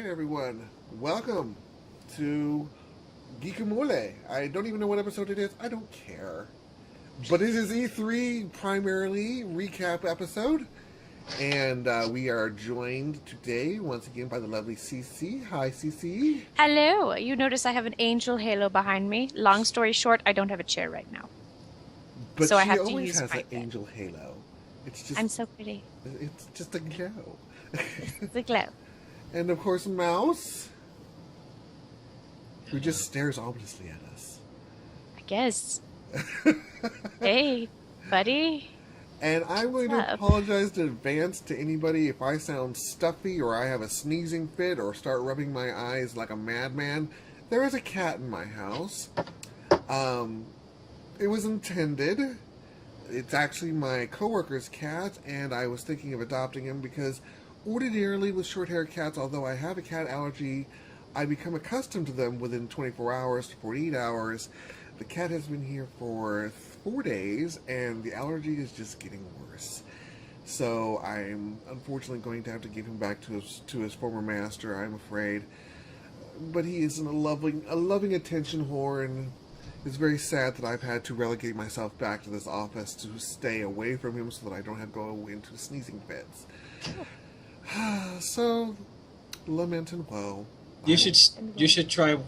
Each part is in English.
right, everyone. Welcome to Geekamole. I don't even know what episode it is. I don't care. But it is E3 primarily recap episode. And we are joined today once again by the lovely CC. Hi, CC. Hello. You notice I have an angel halo behind me. Long story short, I don't have a chair right now. But so she I have to always use has my an angel halo. It's just I'm so pretty. It's just a glow. It's a glow. And of course, Mouse, who just stares ominously at us. I guess. Hey, buddy. And I'm going to apologize in advance to anybody if I sound stuffy or I have a sneezing fit or start rubbing my eyes like a madman. There is a cat in my house. It was intended. It's actually my coworker's cat, and I was thinking of adopting him because ordinarily with short-haired cats, although I have a cat allergy, I become accustomed to them within 24 hours to 48 hours. The cat has been here for 4 days, and the allergy is just getting worse. So I'm unfortunately going to have to give him back to his former master, I'm afraid. But he is a loving attention whore, and it's very sad that I've had to relegate myself back to this office to stay away from him so that I don't have to go into sneezing fits. So, lament and woe. You should try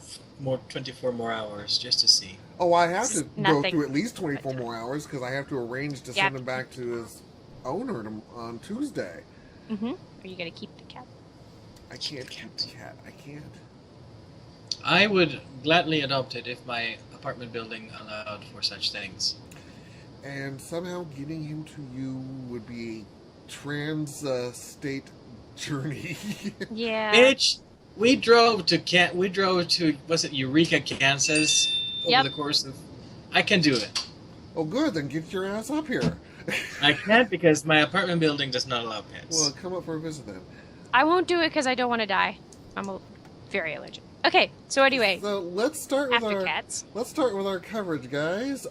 24 more hours just to see. Oh, I have to go through at least 24 more hours because I have to arrange to send him back to his owner on Tuesday. Mm-hmm. Are you going to keep the cat? I can't keep the cat. I can't. I would gladly adopt it if my apartment building allowed for such things. And somehow getting him to you would be a trans-state journey. Yeah. Bitch, we drove to was it Eureka, Kansas over the course of... I can do it. Oh, good. Then get your ass up here. I can't because my apartment building does not allow pets. Well, come up for a visit then. I won't do it because I don't want to die. I'm very allergic. Okay, so anyway. So let's start with cats. Let's start with our coverage, guys.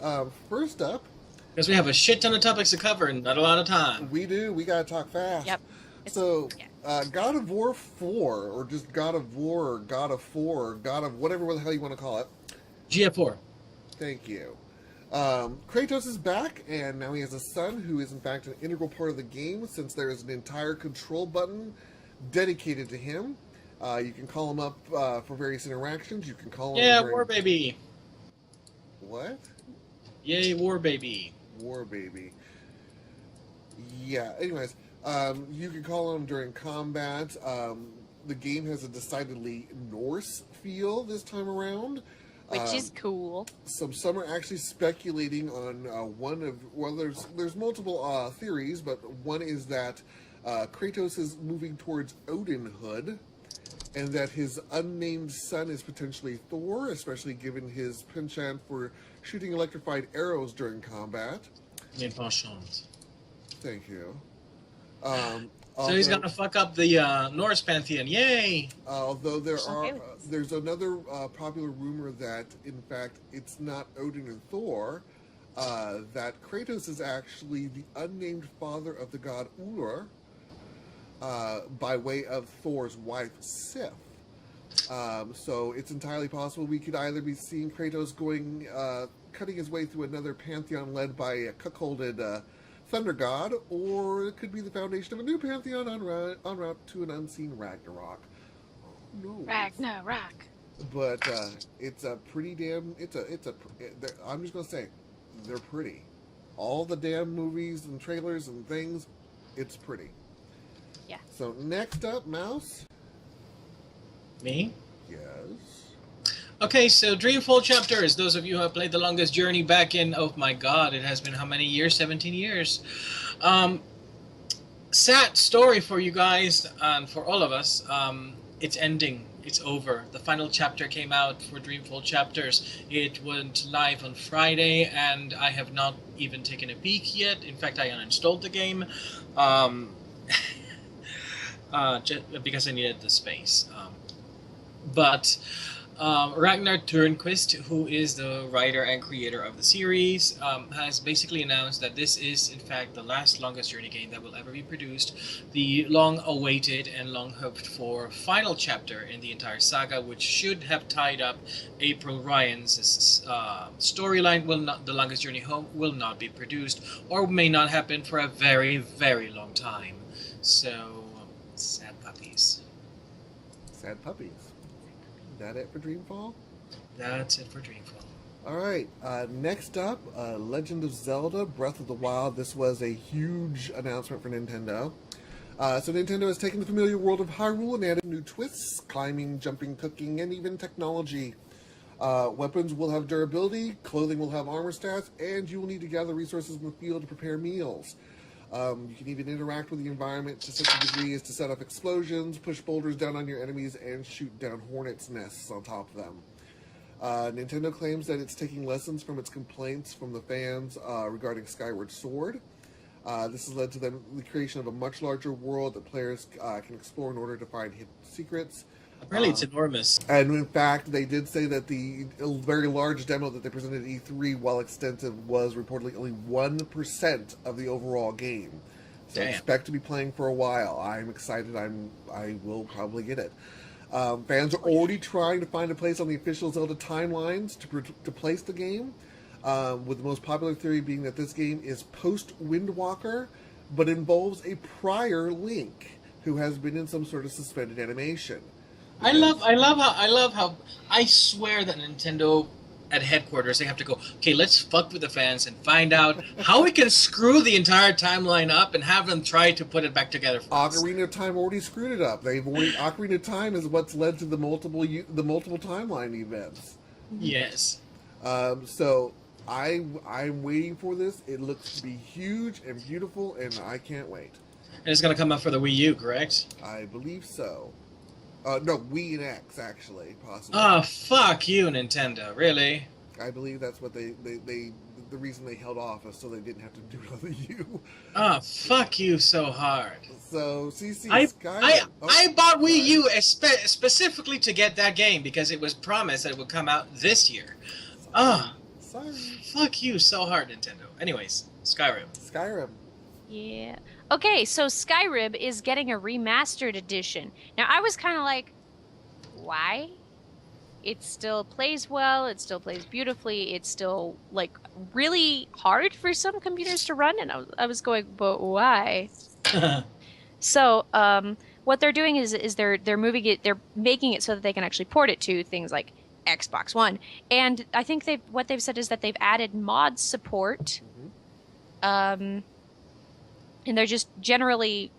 First up, because we have a shit ton of topics to cover and not a lot of time. We do. We gotta talk fast. Yep. So, God of War 4, or just God of War, or God of 4, or God of whatever the hell you want to call it. GF4. Thank you. Kratos is back, and now he has a son who is in fact an integral part of the game, since there is an entire control button dedicated to him. You can call him up for various interactions. You can call him... Yeah, War Baby. What? Yay, War Baby. War Baby. Yeah, anyways, you can call him during combat. The game has a decidedly Norse feel this time around. Which is cool. Some are actually speculating on one of... Well, there's multiple theories, but one is that Kratos is moving towards Odinhood, and that his unnamed son is potentially Thor, especially given his penchant for shooting electrified arrows during combat. Thank you. So he's gonna fuck up the Norse pantheon. Yay! Although there's another popular rumor that, in fact, it's not Odin and Thor, that Kratos is actually the unnamed father of the god Ullr, by way of Thor's wife, Sif. So it's entirely possible we could either be seeing Kratos cutting his way through another pantheon led by a cuckolded thunder god, or it could be the foundation of a new pantheon en route to an unseen Ragnarok. Who knows? Ragnarok. But it's a pretty damn... I'm just going to say, they're pretty. All the damn movies and trailers and things, it's pretty. Yeah. So next up, Mouse. Me? Yes. Okay, so Dreamfall Chapters. Those of you who have played The Longest Journey back in, oh my god, it has been how many years? 17 years. Sad story for you guys and for all of us. It's ending. It's over. The final chapter came out for Dreamfall Chapters. It went live on Friday, and I have not even taken a peek yet. In fact, I uninstalled the game. Just because I needed the space. But Ragnar Turnquist, who is the writer and creator of the series, has basically announced that this is, in fact, the last Longest Journey game that will ever be produced. The long-awaited and long-hoped-for final chapter in the entire saga, which should have tied up April Ryan's storyline, The Longest Journey Home will not be produced, or may not happen for a very, very long time. So, sad puppies. Sad puppies. That it for Dreamfall? That's it for Dreamfall. All right. Next up, Legend of Zelda: Breath of the Wild. This was a huge announcement for Nintendo. So Nintendo has taken the familiar world of Hyrule and added new twists: climbing, jumping, cooking, and even technology. Weapons will have durability, clothing will have armor stats, and you will need to gather resources in the field to prepare meals. You can even interact with the environment to such a degree as to set up explosions, push boulders down on your enemies, and shoot down hornets' nests on top of them. Nintendo claims that it's taking lessons from its complaints from the fans regarding Skyward Sword. This has led to the creation of a much larger world that players can explore in order to find hidden secrets. Apparently it's enormous. And in fact, they did say that the very large demo that they presented at E3, while extensive, was reportedly only 1% of the overall game. So I expect to be playing for a while. I'm excited. I will probably get it. Fans are already trying to find a place on the official Zelda timelines to place the game, with the most popular theory being that this game is post-Windwalker, but involves a prior Link who has been in some sort of suspended animation. I love how I swear that Nintendo at headquarters they have to go, okay, let's fuck with the fans and find out how we can screw the entire timeline up and have them try to put it back together for us. Ocarina of Time already screwed it up. Ocarina of Time is what's led to the multiple timeline events. Yes. So I'm waiting for this. It looks to be huge and beautiful, and I can't wait. And it's going to come out for the Wii U, correct? I believe so. No, Wii and X, actually, possibly. Oh, fuck you, Nintendo. Really? I believe that's what the reason they held off is so they didn't have to do it on the U. Oh, fuck you so hard. So, CC Skyrim. I bought Wii U specifically to get that game because it was promised that it would come out this year. Sorry. Fuck you so hard, Nintendo. Anyways, Skyrim. Yeah. Okay, so Skyrim is getting a remastered edition. Now, I was kind of like, why? It still plays well, it still plays beautifully, it's still, like, really hard for some computers to run, and I was going, but why? So, what they're doing is they're moving it, they're making it so that they can actually port it to things like Xbox One. And I think what they've said is that they've added mod support, and they're just generally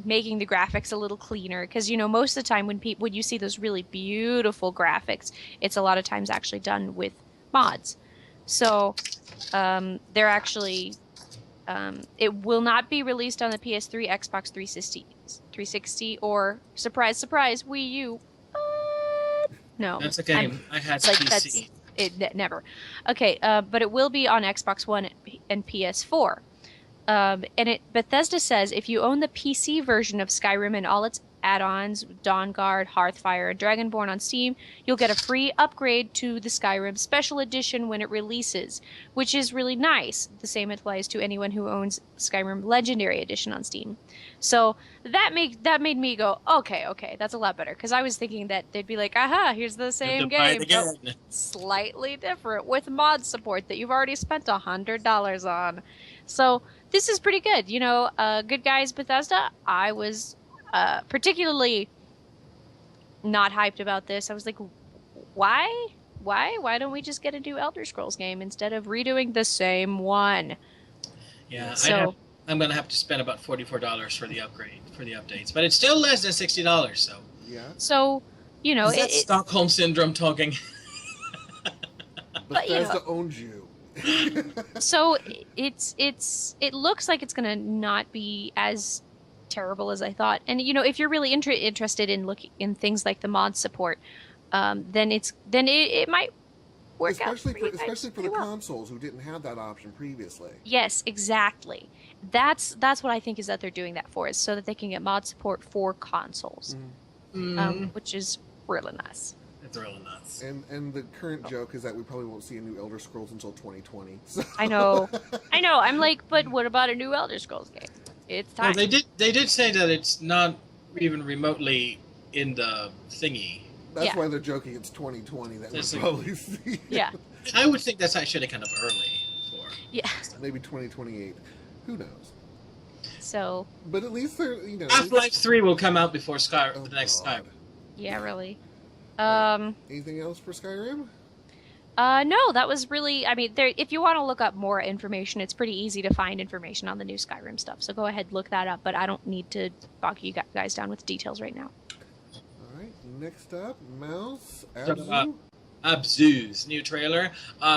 making the graphics a little cleaner because, you know, most of the time when you see those really beautiful graphics, it's a lot of times actually done with mods. So they're actually it will not be released on the PS3, Xbox 360, or surprise, surprise, Wii U. No, that's a game. I had PC. Never. Okay, but it will be on Xbox One and PS4. Bethesda says if you own the PC version of Skyrim and all its add-ons, Dawnguard, Hearthfire, and Dragonborn on Steam, you'll get a free upgrade to the Skyrim Special Edition when it releases, which is really nice. The same applies to anyone who owns Skyrim Legendary Edition on Steam. So that made me go, okay, that's a lot better. Because I was thinking that they'd be like, aha, here's the same game, but slightly different with mod support that you've already spent $100 on. So this is pretty good. You know, good guys, Bethesda. I was particularly not hyped about this. I was like, why? Why don't we just get a new Elder Scrolls game instead of redoing the same one? Yeah, so I'm going to have to spend about $44 for the upgrade, for the updates. But it's still less than $60, so. Yeah. So, you know. Is that Stockholm Syndrome talking? Bethesda owns you. So it looks like it's going to not be as terrible as I thought. And, you know, if you're really interested in looking in things like the mod support, then it might work out especially for the consoles who didn't have that option previously. Yes, exactly. That's what I think is that they're doing that for, is so that they can get mod support for consoles, which is really nice. They're real nuts. And the current joke is that we probably won't see a new Elder Scrolls until 2020. So. I know. I'm like, but what about a new Elder Scrolls game? It's time. Well, they did say that it's not even remotely in the thingy. That's why they're joking it's 2020 that we'll probably see. Yeah. I would think that's actually kind of early for. Yeah. Maybe 2028. Who knows? So. But at least they're, Half-Life 3 will come out before the next God. Skyrim. Yeah, really. Anything else for Skyrim? No, that was really. I mean, if you want to look up more information, it's pretty easy to find information on the new Skyrim stuff. So go ahead, look that up. But I don't need to bog you guys down with details right now. All right. Next up, Mouse. Abzu's new trailer.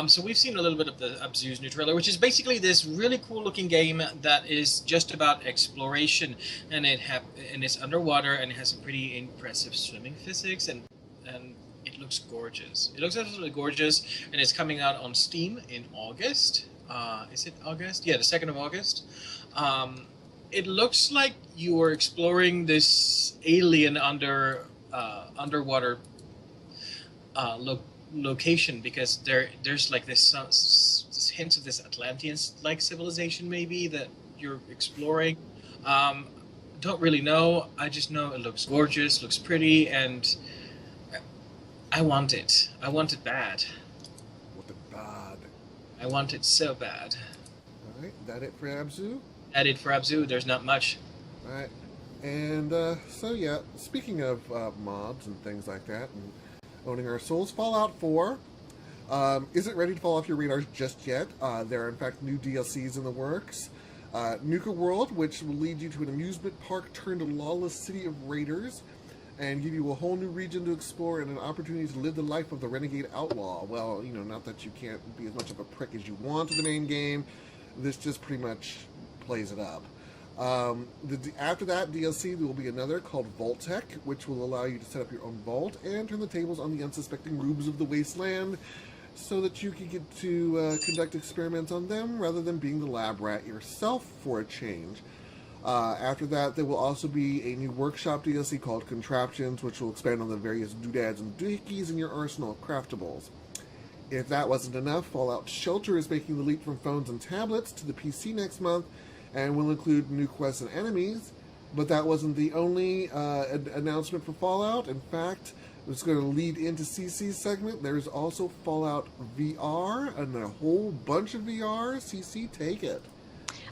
So we've seen a little bit of the Abzu's new trailer, which is basically this really cool looking game that is just about exploration, and it's underwater and it has some pretty impressive swimming physics, and it looks gorgeous. It looks absolutely gorgeous, and it's coming out on Steam in August. Is it August? Yeah, the 2nd of August. It looks like you are exploring this alien underwater location, because there's like this hints of this Atlantean-like civilization maybe that you're exploring. Don't really know. I just know it looks gorgeous, looks pretty, and I want it. I want it bad. Want it bad. I want it so bad. All right, that it for Abzu? That it for Abzu. There's not much. All right, and so yeah, speaking of mods and things like that, and owning our souls, Fallout 4 isn't ready to fall off your radars just yet. There are in fact new DLCs in the works. Nuka World, which will lead you to an amusement park turned lawless city of raiders, and give you a whole new region to explore and an opportunity to live the life of the renegade outlaw. Well, not that you can't be as much of a prick as you want in the main game. This just pretty much plays it up. After that DLC, there will be another called Vault-Tec, which will allow you to set up your own vault and turn the tables on the unsuspecting rubes of the wasteland, so that you can get to conduct experiments on them rather than being the lab rat yourself for a change. After that, there will also be a new workshop DLC called Contraptions, which will expand on the various doodads and doohickeys in your arsenal of craftables. If that wasn't enough, Fallout Shelter is making the leap from phones and tablets to the PC next month, and will include new quests and enemies. But that wasn't the only announcement for Fallout. In fact, it's going to lead into CC's segment. There's also Fallout VR and a whole bunch of VR. CC, take it.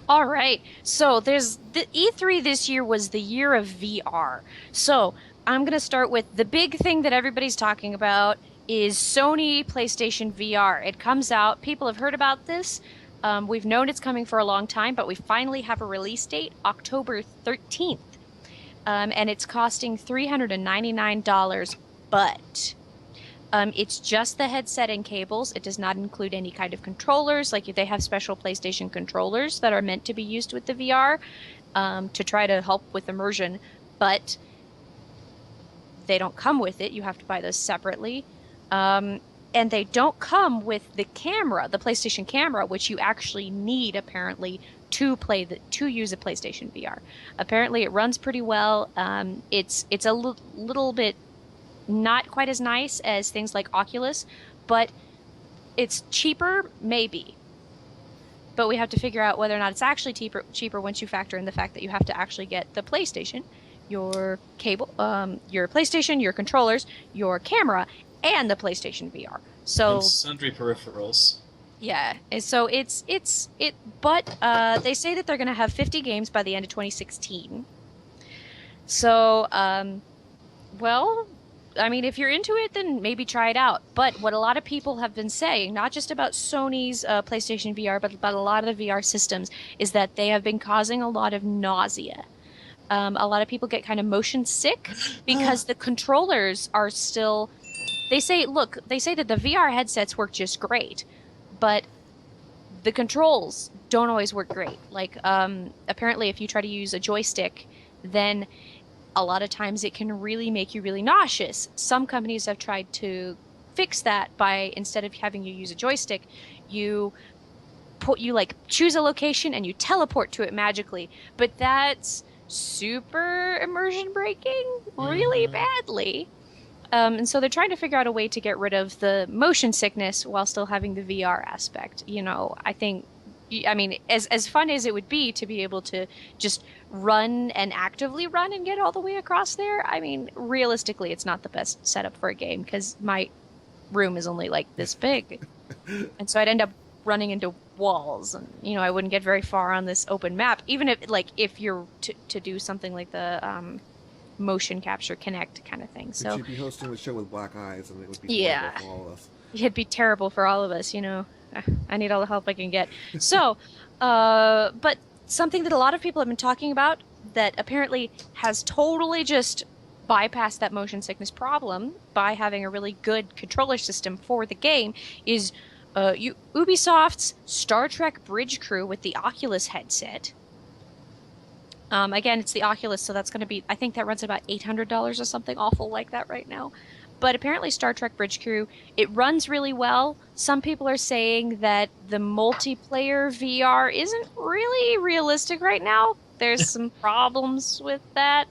All right. So there's the E3 this year was the year of VR. So I'm going to start with the big thing that everybody's talking about is Sony PlayStation VR. It comes out. People have heard about this. We've known it's coming for a long time, but we finally have a release date, October 13th. And it's costing $399, but it's just the headset and cables. It does not include any kind of controllers. Like, they have special PlayStation controllers that are meant to be used with the VR to try to help with immersion, but they don't come with it. You have to buy those separately. And they don't come with the camera, the PlayStation camera, which you actually need apparently to use a PlayStation VR. Apparently, it runs pretty well. It's a little bit not quite as nice as things like Oculus, but it's cheaper, maybe. But we have to figure out whether or not it's actually cheaper once you factor in the fact that you have to actually get the PlayStation, your cable, your PlayStation, your controllers, your camera, and the PlayStation VR. So and sundry peripherals. Yeah, so but they say that they're going to have 50 games by the end of 2016. So, well, I mean, if you're into it, then maybe try it out. But what a lot of people have been saying, not just about Sony's PlayStation VR, but about a lot of the VR systems, is that they have been causing a lot of nausea. A lot of people get kind of motion sick because the controllers are still... They say that the VR headsets work just great, but the controls don't always work great. Like, apparently if you try to use a joystick, then a lot of times it can really make you really nauseous. Some companies have tried to fix that by, instead of having you use a joystick, you choose a location and you teleport to it magically. But that's super immersion breaking really badly. And so they're trying to figure out a way to get rid of the motion sickness while still having the VR aspect. I mean, as fun as it would be to be able to just run and actively run and get all the way across there, I mean, realistically, it's not the best setup for a game because my room is only like this big. And so I'd end up running into walls and, I wouldn't get very far on this open map, even if you're to do something like the motion capture Connect kind of thing. So you'd be hosting the show with black eyes, and it would be yeah, horrible for all of us. It'd be terrible for all of us. I need all the help I can get. So, but something that a lot of people have been talking about that apparently has totally just bypassed that motion sickness problem by having a really good controller system for the game is Ubisoft's Star Trek Bridge Crew with the Oculus headset. Again, it's the Oculus, so that's going to be, I think that runs about $800 or something awful like that right now. But apparently Star Trek Bridge Crew, it runs really well. Some people are saying that the multiplayer VR isn't really realistic right now. There's some problems with that.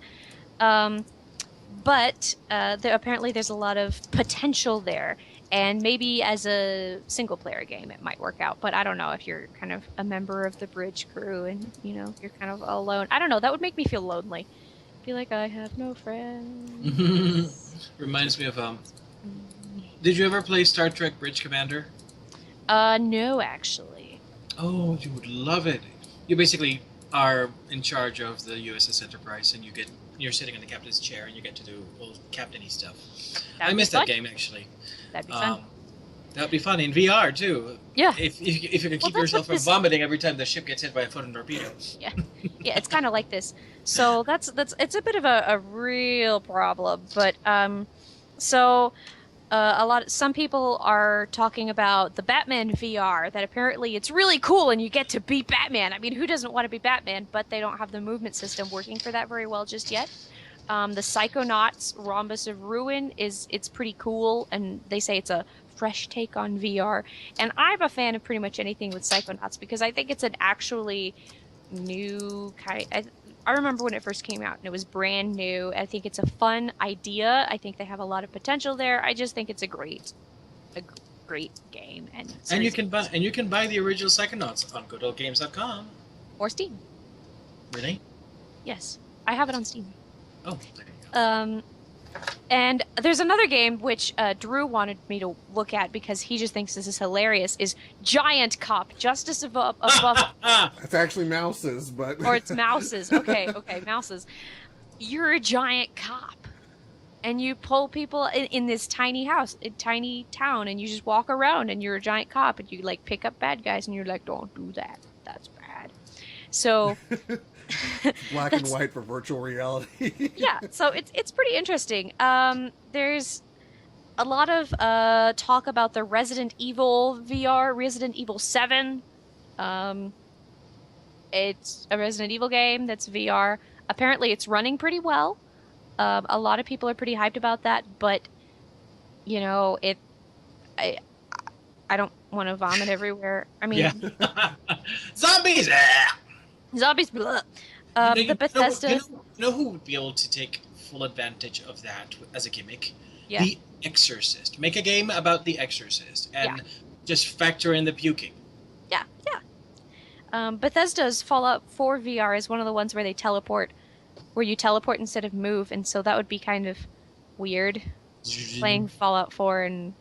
But apparently there's a lot of potential there. And maybe as a single-player game, it might work out. But I don't know if you're kind of a member of the Bridge Crew and, you're kind of alone. I don't know. That would make me feel lonely. Be like, I have no friends. Reminds me of, did you ever play Star Trek Bridge Commander? No, actually. Oh, you would love it. You basically are in charge of the USS Enterprise, and you're sitting in the captain's chair, and you get to do all captainy stuff. I missed that game, actually. That'd be fun. That'd be fun in VR too. Yeah. If you can keep yourself from vomiting every time the ship gets hit by a photon torpedo. Yeah. Yeah, it's kind of like this. So that's it's a bit of a real problem. But some people are talking about the Batman VR, that apparently it's really cool and you get to be Batman. I mean, who doesn't want to be Batman? But they don't have the movement system working for that very well just yet. The Psychonauts Rhombus of Ruin it's pretty cool, and they say it's a fresh take on VR. And I'm a fan of pretty much anything with Psychonauts because I think it's an actually new kind. I remember when it first came out and it was brand new. I think it's a fun idea. I think they have a lot of potential there. I just think it's a great game. And you can buy the original Psychonauts on goodoldgames.com or Steam. Really? Yes, I have it on Steam. Oh, there you go. And there's another game which Drew wanted me to look at because he just thinks this is hilarious, is Giant Cop, Justice Above... It's actually mouses, but... Or it's mouses. Okay, mouses. You're a giant cop. And you pull people in this tiny house, a tiny town, and you just walk around and you're a giant cop and you, pick up bad guys and you're like, don't do that. That's bad. So... Black and white for virtual reality. Yeah, so it's pretty interesting. There's a lot of talk about the Resident Evil VR, Resident Evil 7. It's a Resident Evil game that's VR. Apparently it's running pretty well. A lot of people are pretty hyped about that, but I don't want to vomit everywhere. I mean, yeah. Zombies. Zombies, blah. The Bethesda... You know who would be able to take full advantage of that as a gimmick? Yeah. The Exorcist. Make a game about The Exorcist and just factor in the puking. Yeah. Bethesda's Fallout 4 VR is one of the ones where you teleport instead of move, and so that would be kind of weird. Playing Fallout 4 and...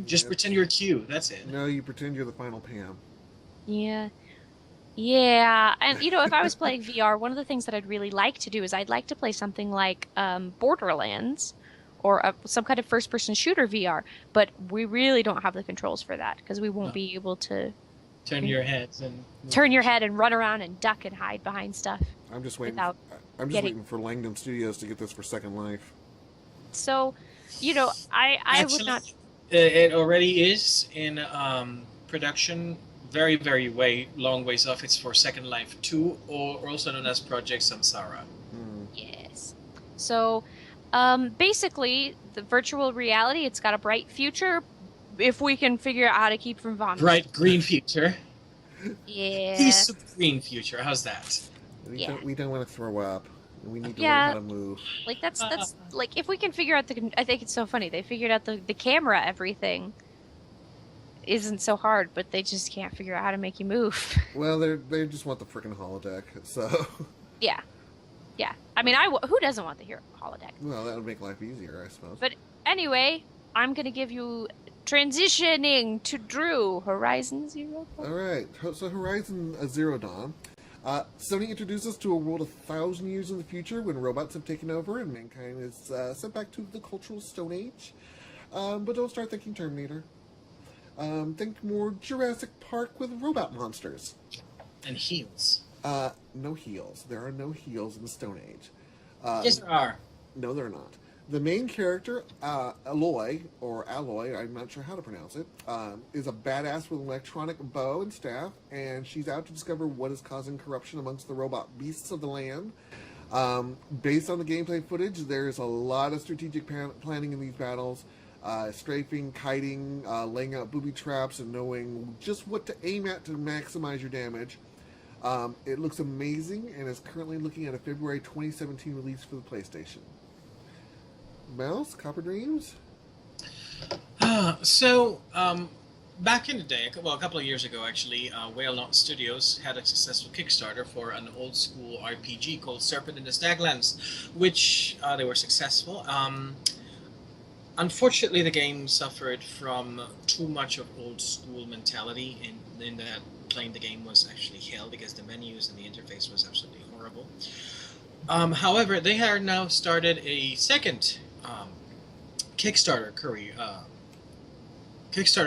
Just pretend you're Q, that's it. No, you pretend you're the final Pam. Yeah, and if I was playing VR, one of the things that I'd really like to do is I'd like to play something like Borderlands or some kind of first-person shooter VR, but we really don't have the controls for that because we won't be able to turn your head and run around and duck and hide behind stuff. I'm just waiting. Waiting for Langdon Studios to get this for Second Life. So, I would not. It already is in production. Very, very long ways off. It's for Second Life 2, or also known as Project Samsara. Yes. So, basically, the virtual reality, it's got a bright future if we can figure out how to keep from vomiting. Bright green future. Yeah. Piece of green future. How's that? We don't want to throw up. And we need to learn Yeah. how to move. Like that's like if we can figure out I think it's so funny. They figured out the camera everything isn't so hard, but they just can't figure out how to make you move. Well, they just want the freaking holodeck, so... Yeah. Yeah. I mean, who doesn't want the hero holodeck? Well, that would make life easier, I suppose. But anyway, I'm going to give you transitioning to Drew, Horizon Zero Dawn. Alright, so Horizon Zero Dawn. Sony introduced us to a world 1,000 years in the future when robots have taken over and mankind is sent back to the cultural Stone Age. But don't start thinking Terminator. Think more Jurassic Park with robot monsters. And heels. No heels. There are no heels in the Stone Age. Yes, there are. No, they're not. The main character, Aloy, I'm not sure how to pronounce it, is a badass with an electronic bow and staff, and she's out to discover what is causing corruption amongst the robot beasts of the land. Based on the gameplay footage, there's a lot of strategic planning in these battles, strafing, kiting, laying out booby traps, and knowing just what to aim at to maximize your damage. It looks amazing, and is currently looking at a February 2017 release for the PlayStation. Mouse, Copper Dreams? Back in the day, well, a couple of years ago actually, Whale Knot Studios had a successful Kickstarter for an old school RPG called Serpent in the Staglands, which they were successful. Unfortunately, the game suffered from too much of old school mentality in that playing the game was actually hell because the menus and the interface was absolutely horrible. However, they have now started a second Kickstarter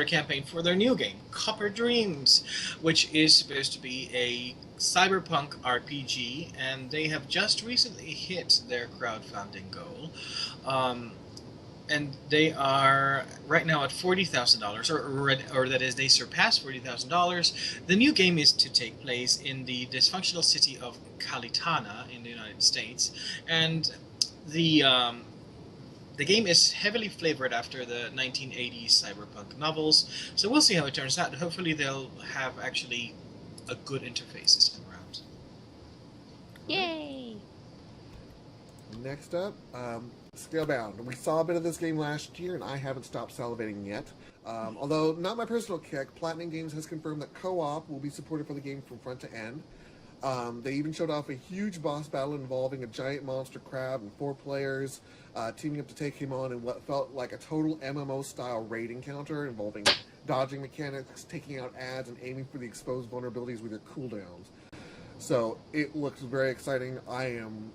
campaign for their new game, Copper Dreams, which is supposed to be a cyberpunk RPG, and they have just recently hit their crowdfunding goal. And they are right now at $40,000, or that is, they surpassed $40,000. The new game is to take place in the dysfunctional city of Calitana in the United States, and the game is heavily flavored after the 1980s cyberpunk novels. So we'll see how it turns out. Hopefully, they'll have actually a good interface this time around. Yay! Next up, Scalebound. We saw a bit of this game last year, and I haven't stopped salivating yet. Although not my personal kick, Platinum Games has confirmed that co-op will be supported for the game from front to end. They even showed off a huge boss battle involving a giant monster crab and 4 players teaming up to take him on in what felt like a total MMO-style raid encounter involving dodging mechanics, taking out ads, and aiming for the exposed vulnerabilities with your cooldowns. So it looks very exciting. I am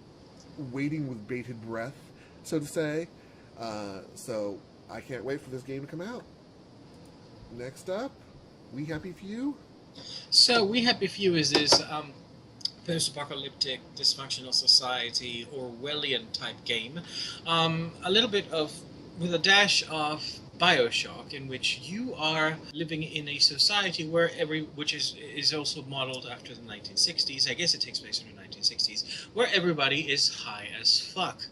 waiting with bated breath, so to say. So I can't wait for this game to come out. Next up, We Happy Few. So We Happy Few is this post-apocalyptic dysfunctional society Orwellian type game. A little bit of, with a dash of Bioshock, in which you are living in a society where which is also modeled after the 1960s. I guess it takes place in the 1960s, where everybody is high as fuck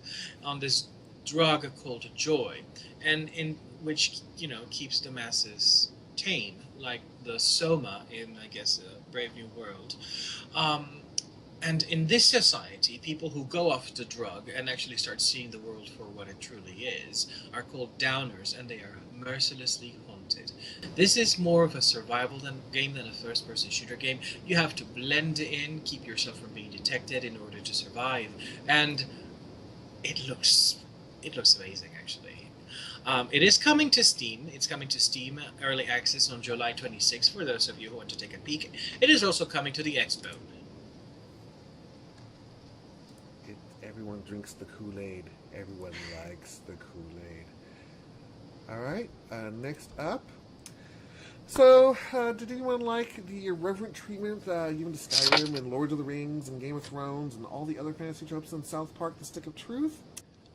on this drug called joy, and in which, you know, keeps the masses tame, like the Soma in, I guess, Brave New World. And in this society, people who go off the drug and actually start seeing the world for what it truly is are called downers, and they are mercilessly haunted. This is more of a survival game than a first-person shooter game. You have to blend in, keep yourself from being detected in order to survive, and it looks amazing, actually. It is coming to Steam. It's coming to Steam Early Access on July 26th for those of you who want to take a peek. It is also coming to the Expo. Everyone drinks the Kool-Aid. Everyone likes the Kool-Aid. Alright, next up. So, did anyone like the irreverent treatment given to Skyrim and Lord of the Rings and Game of Thrones and all the other fantasy tropes in South Park: The Stick of Truth?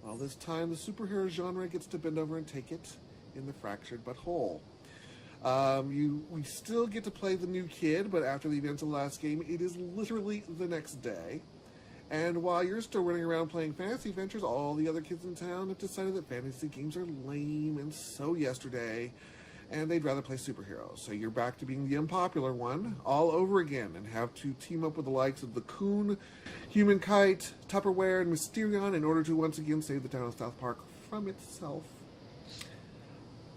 Well, this time the superhero genre gets to bend over and take it in the fractured but whole. We still get to play the new kid, but after the events of the last game, it is literally the next day. And while you're still running around playing fantasy adventures, all the other kids in town have decided that fantasy games are lame and so yesterday. and they'd rather play superheroes. So you're back to being the unpopular one all over again and have to team up with the likes of the Coon, Human Kite, Tupperware, and Mysterion in order to once again save the town of South Park from itself.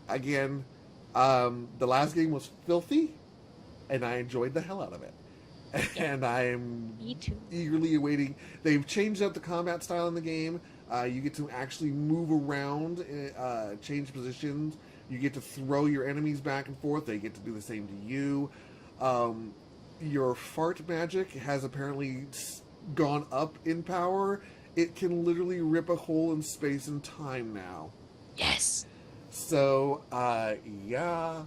Again, the last game was filthy, and I enjoyed the hell out of it. And I am eagerly awaiting. They've changed up the combat style in the game. You get to actually move around, change positions. You get to throw your enemies back and forth. They get to do the same to you. Your fart magic has apparently gone up in power. It can literally rip a hole in space and time now. Yes. So, yeah.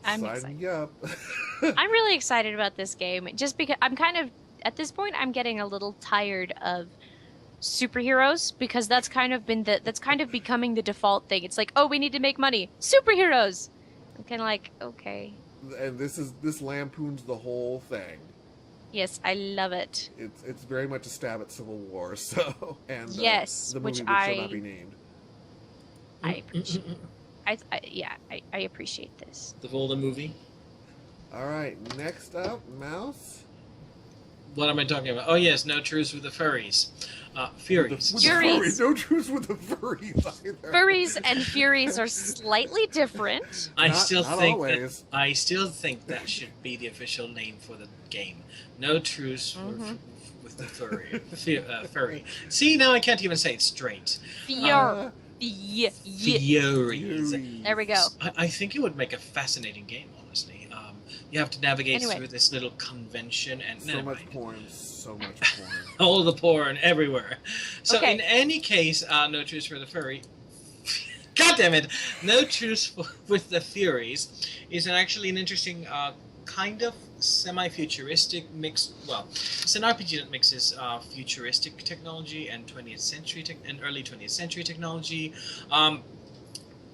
I'm sign excited. me up. I'm really excited about this game, just because I'm kind of, at this point, I'm getting a little tired of superheroes, because that's kind of becoming the default thing. It's like, oh, we need to make money. Superheroes! I'm kind of like, okay. And this lampoons the whole thing. Yes, I love it. It's very much a stab at Civil War, so and yes, the movie which that shall not be named. I appreciate. I appreciate this. The Volta movie. All right, next up, Mouse. What am I talking about? Oh yes, no truce with the furries. Furies. With the furries. No truce with the furries either. Furries and Furies are slightly different. I Not still think that should be the official name for the game. No truce with the furry. See, now I can't even say it straight. Furies. Furies. There we go. I think it would make a fascinating game, honestly. You have to navigate through this little convention and so much porn. all the porn everywhere. So Okay. in any case, no truce for the furry. God damn it! No truce with the Furies is actually an interesting kind of semi-futuristic mix. Well, it's an RPG that mixes futuristic technology and 20th century and early 20th century technology.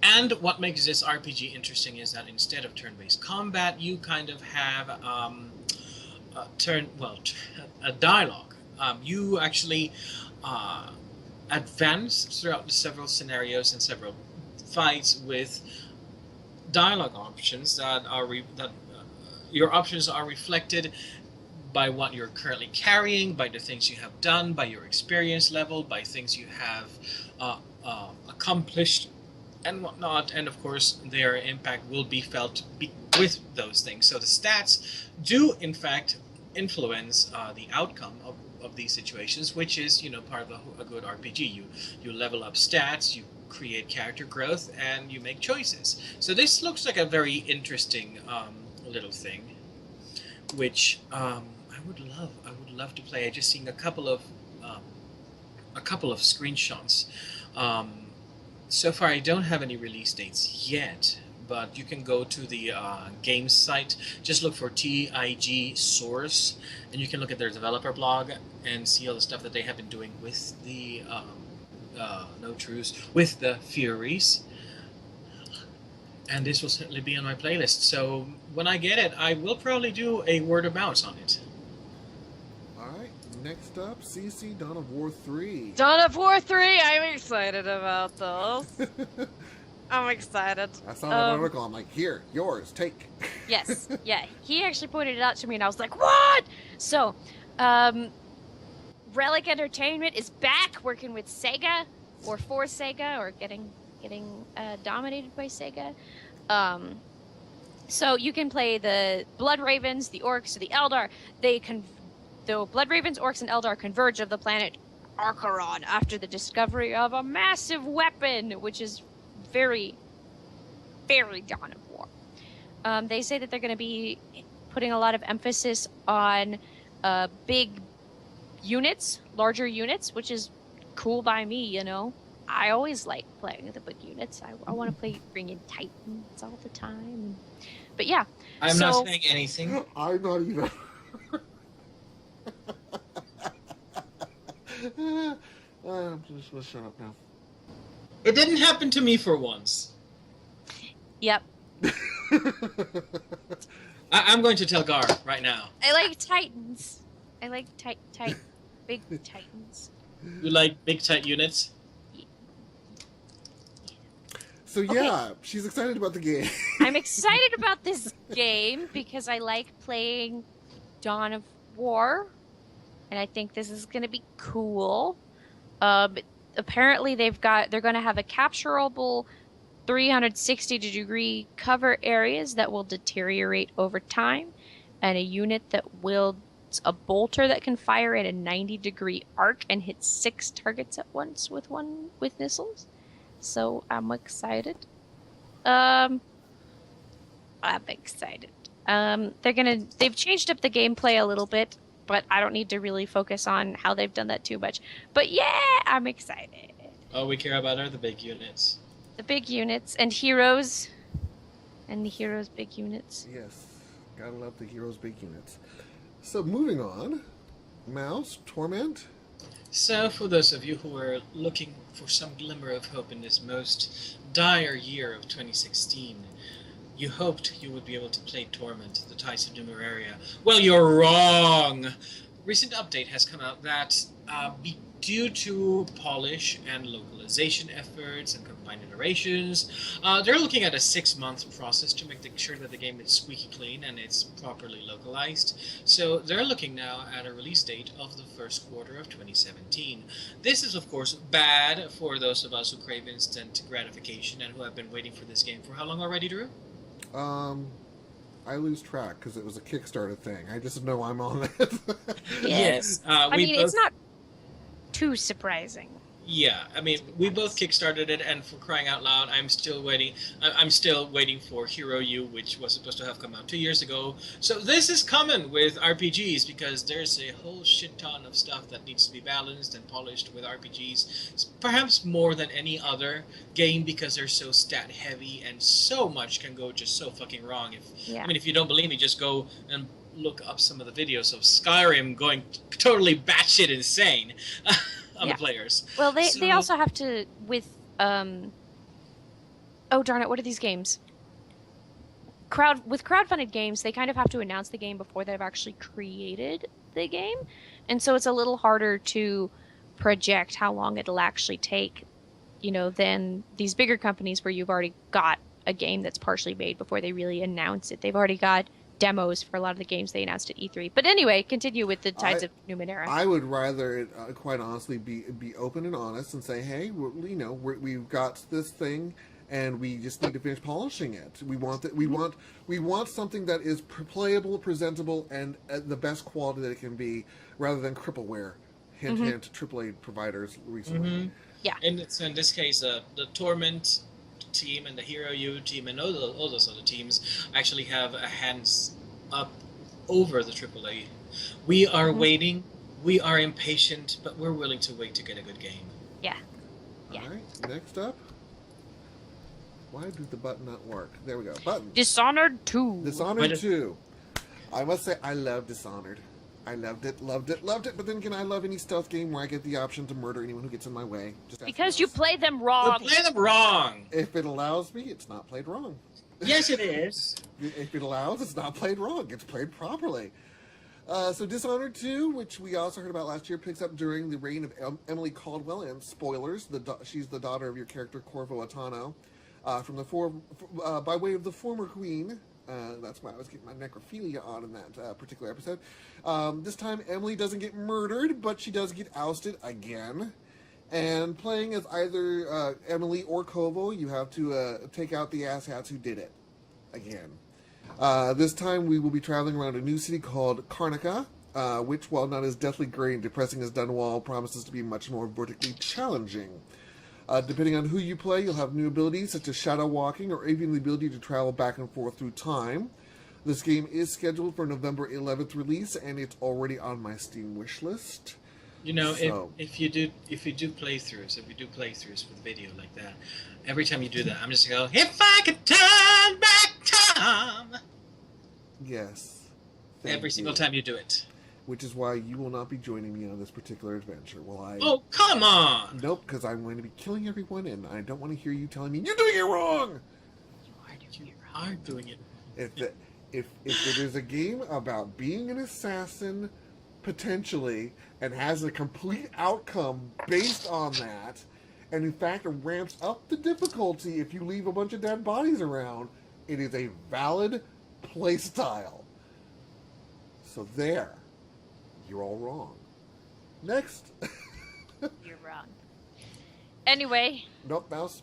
And what makes this RPG interesting is that instead of turn-based combat, you kind of have a dialogue. You actually advance throughout the several scenarios and several fights with dialogue options that your options are reflected by what you're currently carrying, by the things you have done, by your experience level, by things you have accomplished, and whatnot. And of course, their impact will be felt with those things. So the stats do, in fact, influence the outcome of these situations, which is, part of a good RPG. You level up stats, you create character growth, and you make choices. So this looks like a very interesting little thing, which I would love to play. I just seen a couple of screenshots. So far, I don't have any release dates yet, but you can go to the games site, just look for TIG Source, and you can look at their developer blog and see all the stuff that they have been doing with the No Truce, with the Furies. And this will certainly be on my playlist, so when I get it, I will probably do a word of mouth on it. Alright, next up, CC Dawn of War 3. Dawn of War 3, I'm excited about those. I'm excited. I saw an article, I'm like, here, yours, take. Yes, yeah. He actually pointed it out to me, and I was like, what? So, Relic Entertainment is back working with Sega, or for Sega, or getting dominated by Sega. So you can play the Blood Ravens, the Orcs, or the Eldar. The Blood Ravens, Orcs, and Eldar converge of the planet Archaron after the discovery of a massive weapon, which is very, very Dawn of War. They say that they're going to be putting a lot of emphasis on big units, larger units, which is cool by me, I always like playing with the big units. I want to play bringing Titans all the time. But yeah. I'm not saying anything. I'm not either. I'm just going to shut up now. It didn't happen to me for once. Yep. I'm going to tell Gar right now. I like Titans. I like big Titans. You like big tight units? So yeah, she's excited about the game. I'm excited about this game because I like playing Dawn of War, and I think this is going to be cool. Apparently they're going to have a capturable 360-degree cover areas that will deteriorate over time, and a unit that wields a bolter that can fire at a 90-degree arc and hit 6 targets at once with missiles. So I'm excited. I'm excited. They've changed up the gameplay a little bit, but I don't need to really focus on how they've done that too much. But yeah, I'm excited. All we care about are the big units. The big units and heroes. And the heroes' big units. Yes, gotta love the heroes' big units. So moving on, Mouse, Torment. So, for those of you who are looking for some glimmer of hope in this most dire year of 2016, you hoped you would be able to play Torment, the Tides of Numeraria. Well, you're wrong! Recent update has come out that due to polish and localization efforts and combined iterations, they're looking at a 6-month process to make sure that the game is squeaky clean and it's properly localized. So they're looking now at a release date of the first quarter of 2017. This is, of course, bad for those of us who crave instant gratification and who have been waiting for this game for how long already, Drew? I lose track because it was a Kickstarter thing. I just know I'm on it. Yes. It's not too surprising. Yeah, I mean, we both kickstarted it, and for crying out loud, I'm still waiting. I'm still waiting for Hero U, which was supposed to have come out 2 years ago. So this is common with RPGs because there's a whole shit ton of stuff that needs to be balanced and polished with RPGs. It's perhaps more than any other game because they're so stat heavy and so much can go just so fucking wrong. I mean, if you don't believe me, just go and look up some of the videos of Skyrim going totally batshit insane. On the players. Well, they also have to with oh darn it, what are these games? With crowdfunded games, they kind of have to announce the game before they've actually created the game, and so it's a little harder to project how long it'll actually take, than these bigger companies where you've already got a game that's partially made before they really announce it. They've already got demos for a lot of the games they announced at E3. But anyway, continue with the Tides of Numenera. I would rather, quite honestly, be open and honest and say, hey, we've got this thing, and we just need to finish polishing it. We want something that is playable, presentable, and at the best quality that it can be, rather than crippleware. Hint, hint. AAA providers recently. Yeah. In this case, the Torment team and the Hero U team and all those other teams actually have a hands up over the AAA. We are waiting, we are impatient, but we're willing to wait to get a good game. Yeah. Alright, next up. Why did the button not work? There we go. Button. Dishonored 2. Dishonored 2. I must say, I love Dishonored. I loved it, but then can I love any stealth game where I get the option to murder anyone who gets in my way? Because you play them wrong. You play them wrong! If it allows me, it's not played wrong. Yes, it is. If it allows, it's not played wrong. It's played properly. So Dishonored 2, which we also heard about last year, picks up during the reign of Emily Caldwell, and spoilers, she's the daughter of your character Corvo Attano, by way of the former queen. That's why I was getting my necrophilia on in that particular episode. This time, Emily doesn't get murdered, but she does get ousted again. And playing as either Emily or Kovo, you have to take out the asshats who did it again. This time, we will be traveling around a new city called Karnaca, which, while not as deathly gray and depressing as Dunwall, promises to be much more vertically challenging. Depending on who you play, you'll have new abilities such as shadow walking or even the ability to travel back and forth through time. This game is scheduled for November 11th release, and it's already on my Steam wish list. If you do playthroughs for the video like that, every time you do that, I'm just gonna go, if I could turn back time. Yes. Every single time you do it. Which is why you will not be joining me on this particular adventure. Will I? Oh, come on! Nope, because I'm going to be killing everyone, and I don't want to hear you telling me you're doing it wrong. You are doing it. If it is a game about being an assassin, potentially, and has a complete outcome based on that, and in fact it ramps up the difficulty if you leave a bunch of dead bodies around. It is a valid playstyle. So there. You're all wrong. Next. You're wrong. Anyway. Nope, mouse.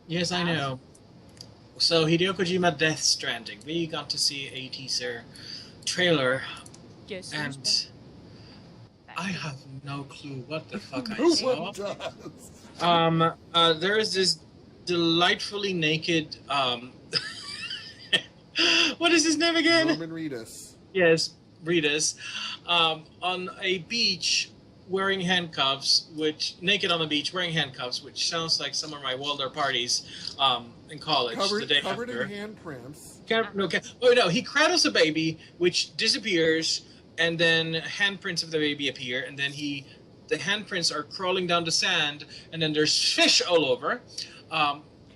Yes, I know. So, Hideo Kojima Death Stranding. We got to see a teaser trailer, Yes. and I have no clue what the fuck I No saw. one does. There is this delightfully naked, what is his name again? Norman Reedus. Yes, Reedus, on a beach wearing handcuffs, naked on the beach wearing handcuffs, which sounds like some of my Waldorf parties in college the day covered after. in handprints. He cradles a baby, which disappears, and then handprints of the baby appear, and then the handprints are crawling down the sand, and then there's fish all over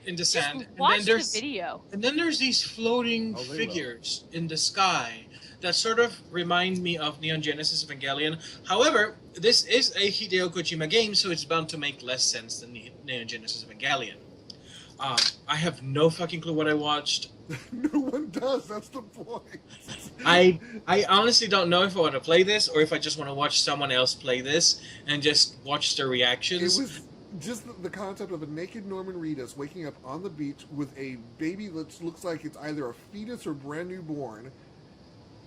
in the sand. Watch the video. And then there's these floating figures in the sky that sort of remind me of Neon Genesis Evangelion. However, this is a Hideo Kojima game, so it's bound to make less sense than Neon Genesis Evangelion. I have no fucking clue what I watched. No one does. That's the point. I honestly don't know if I want to play this or if I just want to watch someone else play this and just watch their reactions. It was just the concept of a naked Norman Reedus waking up on the beach with a baby that looks like it's either a fetus or brand new born.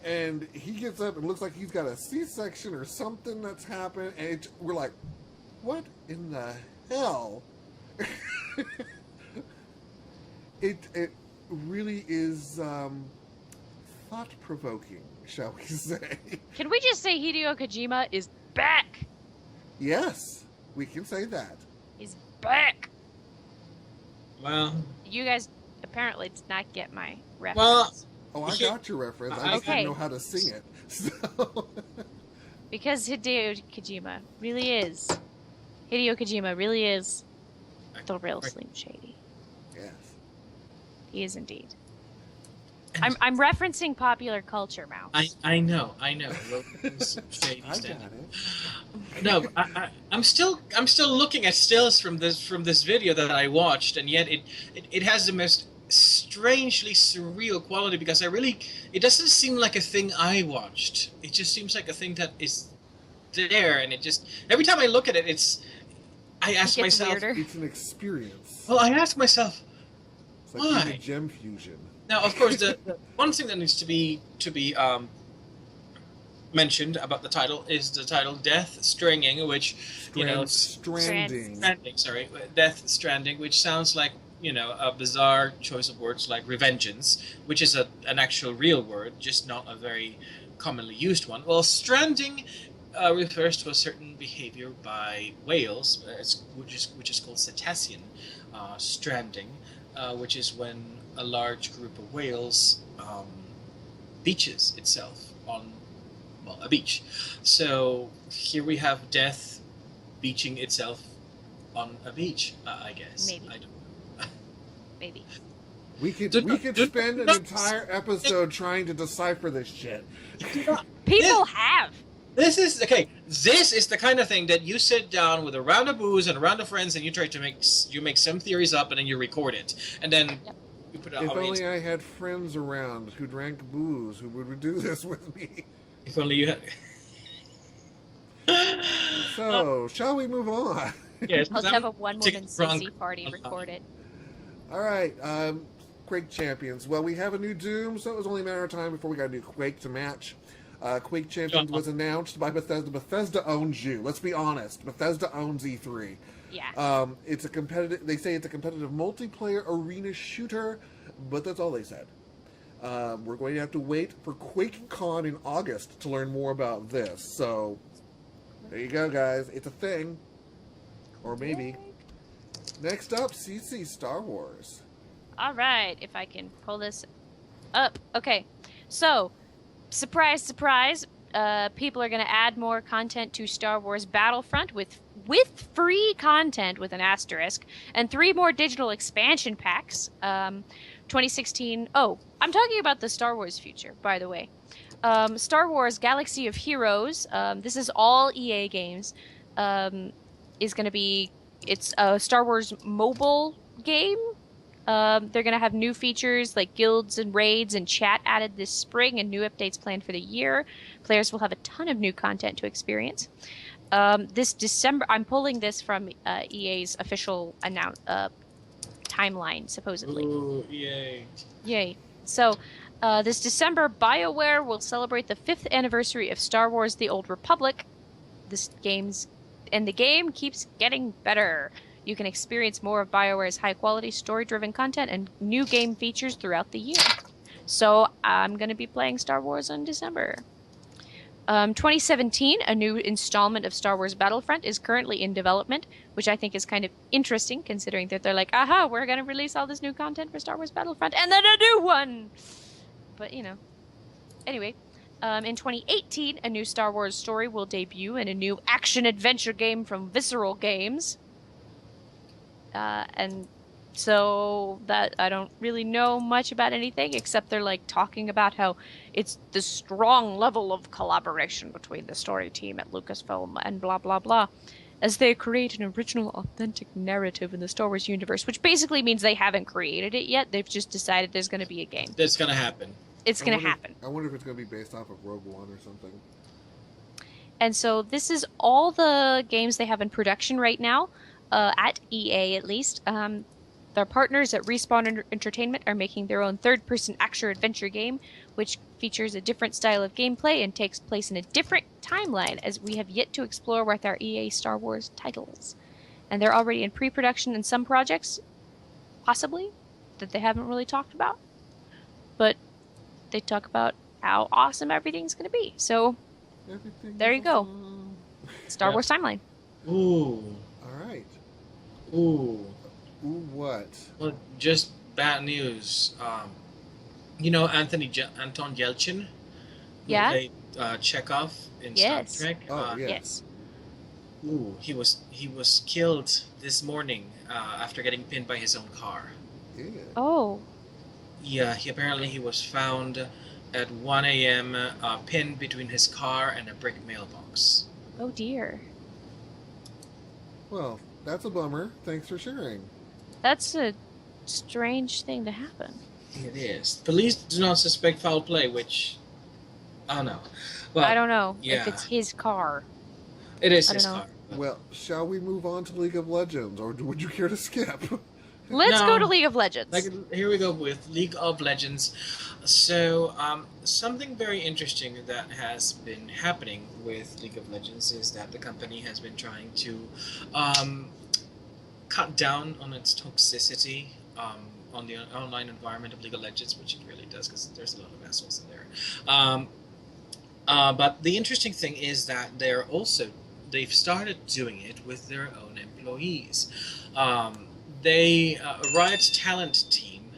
And he gets up and looks like he's got a C-section or something that's happened. And we're like, what in the hell? It really is thought-provoking, shall we say. Can we just say Hideo Kojima is back? Yes, we can say that. He's back. Well, You guys apparently did not get my reference. Well, Oh, I got your reference. I just Okay. didn't know how to sing it. So. Because Hideo Kojima really is the real Slim Shady. Yes. He is indeed. I'm referencing popular culture, Mouse. I know. Shady I got standard. it. No, I'm still looking at stills from this video that I watched, and yet it has the most strangely surreal quality because it doesn't seem like a thing I watched. It just seems like a thing that is there, and it just every time I look at it, I ask gets myself. weirder. It's an experience. Well, I ask myself. It's like Why? doing a gem fusion. Now, of course, the one thing that needs to be mentioned about the title is the title Death Stranding, which Stranding. Death Stranding, which sounds like a bizarre choice of words like revengeance, which is an actual real word, just not a very commonly used one. Well, stranding refers to a certain behavior by whales, which is called cetacean stranding, which is when a large group of whales beaches itself on a beach. So here we have death beaching itself on a beach, I guess. Maybe. I don't know. Maybe. We could spend an entire episode trying to decipher this shit. People have. This is the kind of thing that you sit down with a round of booze and a round of friends and you try to make some theories up and then you record it. And then you put it out. If only I had friends around who drank booze who would do this with me. If only you had. So, shall we move on? Yes, Let's have a one-woman drunk. CC party recorded. All right, Quake Champions. Well, we have a new Doom, so it was only a matter of time before we got a new Quake to match. Quake Champions was announced by Bethesda. Bethesda owns you. Let's be honest. Bethesda owns E3. Yeah. It's a competitive. They say it's a competitive multiplayer arena shooter, but that's all they said. We're going to have to wait for QuakeCon in August to learn more about this. So there you go, guys. It's a thing, or maybe. Next up, CC Star Wars. All right, if I can pull this up. Okay, so surprise, surprise. People are going to add more content to Star Wars Battlefront with free content with an asterisk, and 3 more digital expansion packs. 2016. Oh, I'm talking about the Star Wars future, by the way. Star Wars Galaxy of Heroes. This is all EA games. Is going to be it's a Star Wars mobile game. They're going to have new features like guilds and raids and chat added this spring and new updates planned for the year. Players will have a ton of new content to experience. This December, I'm pulling this from EA's official timeline, supposedly. Ooh, yay. Yay. So, this December, BioWare will celebrate the 5th anniversary of Star Wars The Old Republic. The game keeps getting better. You can experience more of BioWare's high-quality, story-driven content and new game features throughout the year. So, I'm going to be playing Star Wars in December. 2017, a new installment of Star Wars Battlefront is currently in development, which I think is kind of interesting, considering that they're like, aha, we're going to release all this new content for Star Wars Battlefront, and then a new one! But, Anyway, in 2018, a new Star Wars story will debut in a new action-adventure game from Visceral Games. And so that I don't really know much about anything, except they're like talking about how it's the strong level of collaboration between the story team at Lucasfilm and blah blah blah, as they create an original, authentic narrative in the Star Wars universe, which basically means they haven't created it yet. They've just decided there's going to be a game. That's gonna happen. It's going to happen. I wonder if it's going to be based off of Rogue One or something. And so this is all the games they have in production right now, at EA at least. Their partners at Respawn Entertainment are making their own third-person action-adventure game, which features a different style of gameplay and takes place in a different timeline, as we have yet to explore with our EA Star Wars titles. And they're already in pre-production in some projects, possibly, that they haven't really talked about. But they talk about how awesome everything's going to be. So, there you go. Star Wars timeline. Ooh. All right. Ooh. Ooh, what? Well, just bad news. Anton Yelchin? Who Yeah? played Chekhov in Yes. Star Trek? Oh, yeah. Yes. Ooh, he was killed this morning after getting pinned by his own car. Yeah. Oh. Yeah, he was found at 1 a.m. Pinned between his car and a brick mailbox. Oh dear. Well, that's a bummer. Thanks for sharing. That's a strange thing to happen. It is. Police do not suspect foul play, which I don't know. Well, I don't know yeah. if it's his car. It is I his don't know. car. Well, shall we move on to League of Legends, or would you care to skip? Let's No. go to League of Legends. Here we go with League of Legends. So, something very interesting that has been happening with League of Legends is that the company has been trying to cut down on its toxicity on the online environment of League of Legends, which it really does, because there's a lot of assholes in there. But the interesting thing is that they've started doing it with their own employees. Riot's talent team,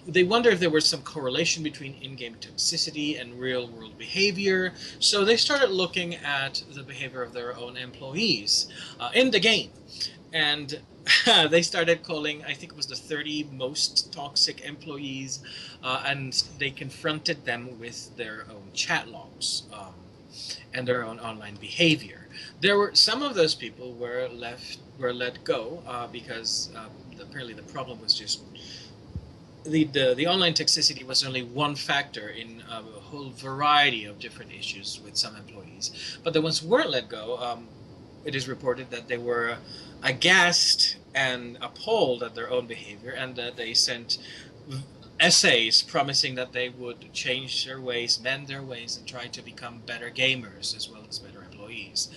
they wonder if there was some correlation between in-game toxicity and real-world behavior, so they started looking at the behavior of their own employees in the game. And they started calling, I think it was the 30 most toxic employees, and they confronted them with their own chat logs and their own online behavior. There were some of those people were let go because apparently the problem was just the online toxicity was only one factor in a whole variety of different issues with some employees. But the ones who weren't let go, it is reported that they were aghast and appalled at their own behavior, and that they sent essays promising that they would change their ways, mend their ways, and try to become better gamers as well as better employees.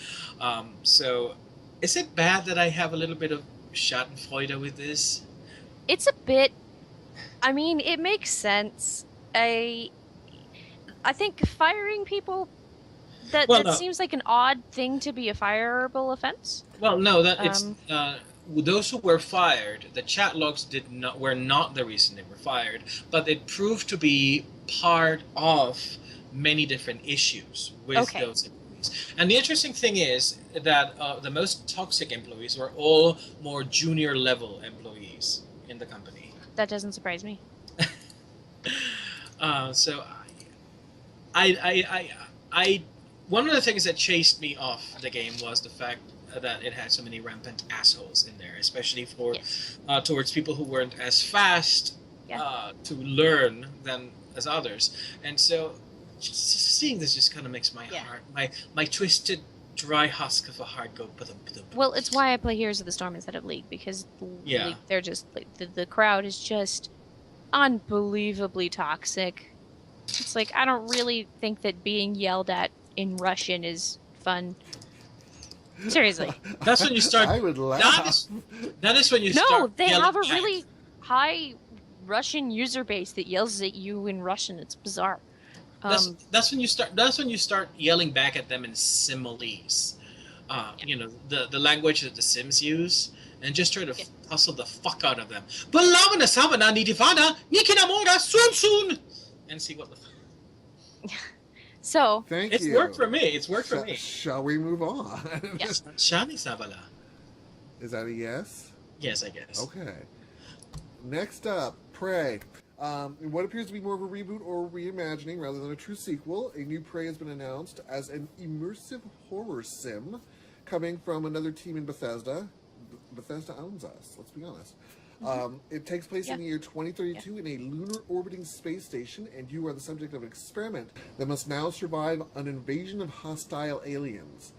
So, is it bad that I have a little bit of Schadenfreude with this? It's a bit. I mean, it makes sense. I think firing people. That No. seems like an odd thing to be a fireable offense. Well, no, that it's those who were fired. The chat logs were not the reason they were fired, but it proved to be part of many different issues with those employees. And the interesting thing is that the most toxic employees were all more junior level employees in the company. That doesn't surprise me. So, I one of the things that chased me off the game was the fact that it had so many rampant assholes in there, especially for Yes. towards people who weren't as fast Yeah. to learn than as others. And so just seeing this just kind of makes my Yeah. heart, my twisted dry husk of a heart go ba-dum, ba-dum, ba-dum. Well, it's why I play Heroes of the Storm instead of League, because Yeah. League, they're just like the crowd is just unbelievably toxic. It's like I don't really think that being yelled at in Russian is fun. Seriously. That's when you start. I would laugh. That is when you No, start. they yelling have a back. really high Russian user base that yells at you in Russian. It's bizarre. That's when you start. That's when you start yelling back at them in similes. You know, the language that the Sims use, and just try to hustle the fuck out of them. And see what the. So Thank It's you. worked for me. It's worked for me. Shall we move on? Yes. Shani Savala. Is that a yes? Yes, I guess. Okay. Next up, Prey. In what appears to be more of a reboot or reimagining rather than a true sequel, a new Prey has been announced as an immersive horror sim coming from another team in Bethesda. Bethesda owns us, let's be honest. It takes place in the year 2032 in a lunar orbiting space station, and you are the subject of an experiment that must now survive an invasion of hostile aliens.